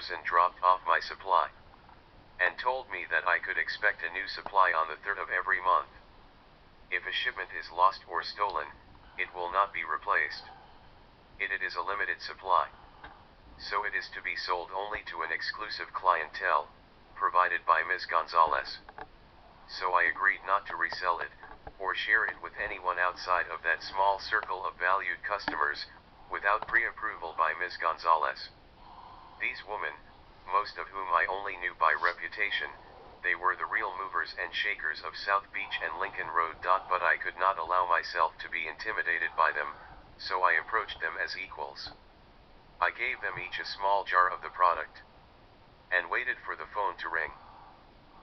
person dropped off my supply and told me that I could expect a new supply on the 3rd of every month. If a shipment is lost or stolen, it will not be replaced. It is a limited supply. So it is to be sold only to an exclusive clientele, provided by Ms. Gonzalez. So I agreed not to resell it, or share it with anyone outside of that small circle of valued customers, without pre-approval by Ms. Gonzalez. These women, most of whom I only knew by reputation, they were the real movers and shakers of South Beach and Lincoln Road. But I could not allow myself to be intimidated by them, so I approached them as equals. I gave them each a small jar of the product, and waited for the phone to ring.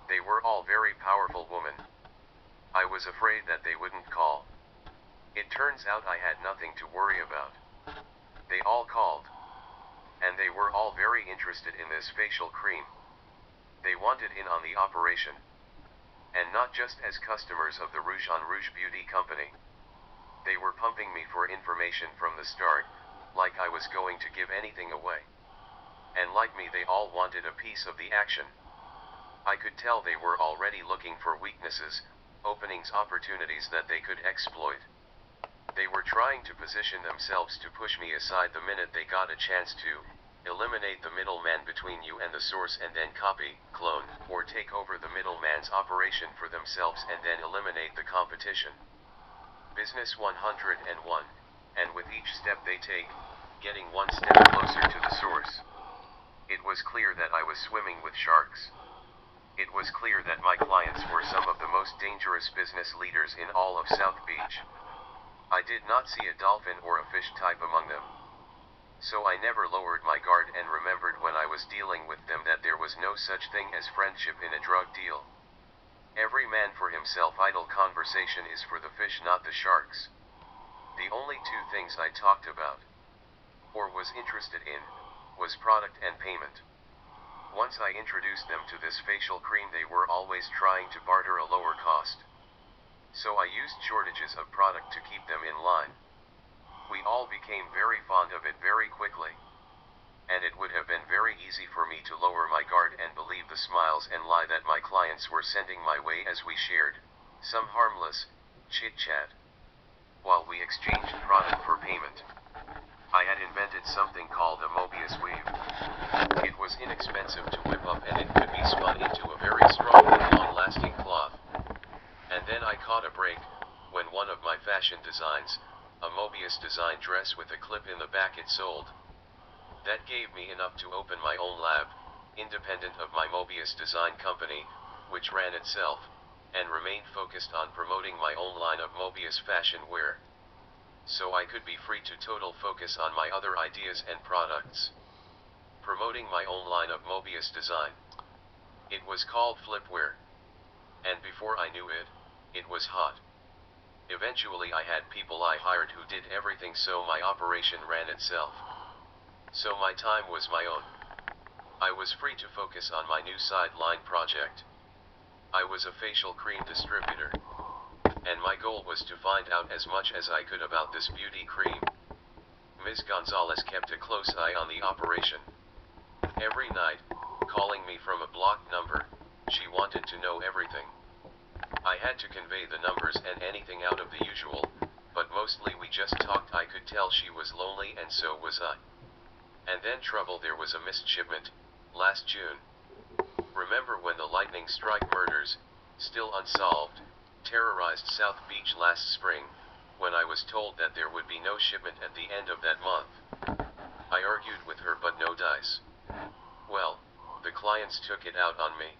They were all very powerful women. I was afraid that they wouldn't call. It turns out I had nothing to worry about. They all called. And they were all very interested in this facial cream. They wanted in on the operation. And not just as customers of the Rouge on Rouge Beauty Company. They were pumping me for information from the start, like I was going to give anything away. And like me, they all wanted a piece of the action. I could tell they were already looking for weaknesses, openings, opportunities that they could exploit. They were trying to position themselves to push me aside the minute they got a chance to, eliminate the middleman between you and the source, and then copy, clone, or take over the middleman's operation for themselves and then eliminate the competition. Business 101, and with each step they take, getting one step closer to the source. It was clear that I was swimming with sharks. It was clear that my clients were some of the most dangerous business leaders in all of South Beach. I did not see a dolphin or a fish type among them. So I never lowered my guard and remembered when I was dealing with them that there was no such thing as friendship in a drug deal. Every man for himself. Idle conversation is for the fish, not the sharks. The only two things I talked about, or was interested in, was product and payment. Once I introduced them to this facial cream, they were always trying to barter a lower cost. So I used shortages of product to keep them in line. We all became very fond of it very quickly. And it would have been very easy for me to lower my guard and believe the smiles and lie that my clients were sending my way as we shared some harmless chit-chat while we exchanged product for payment. I had invented something called a Mobius weave. It was inexpensive to whip up, and it could be spun into a very strong and long-lasting cloth. And then I caught a break, when one of my fashion designs, a Mobius design dress with a clip in the back, it sold. That gave me enough to open my own lab, independent of my Mobius design company, which ran itself, and remained focused on promoting my own line of Mobius fashion wear. So I could be free to total focus on my other ideas and products. Promoting my own line of Mobius design. It was called Flipwear. And before I knew it, it was hot. Eventually I had people I hired who did everything, so my operation ran itself. So my time was my own. I was free to focus on my new sideline project. I was a facial cream distributor. And my goal was to find out as much as I could about this beauty cream. Ms. Gonzalez kept a close eye on the operation. Every night, calling me from a blocked number, she wanted to know everything. I had to convey the numbers and anything out of the usual, but mostly we just talked. I could tell she was lonely, and so was I. And then trouble. There was a missed shipment, last June. Remember when the lightning strike murders, still unsolved, terrorized South Beach last spring, when I was told that there would be no shipment at the end of that month? I argued with her, but no dice. Well, the clients took it out on me.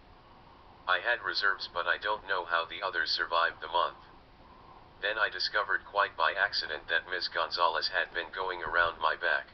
I had reserves, but I don't know how the others survived the month. Then I discovered quite by accident that Ms. Gonzalez had been going around my back.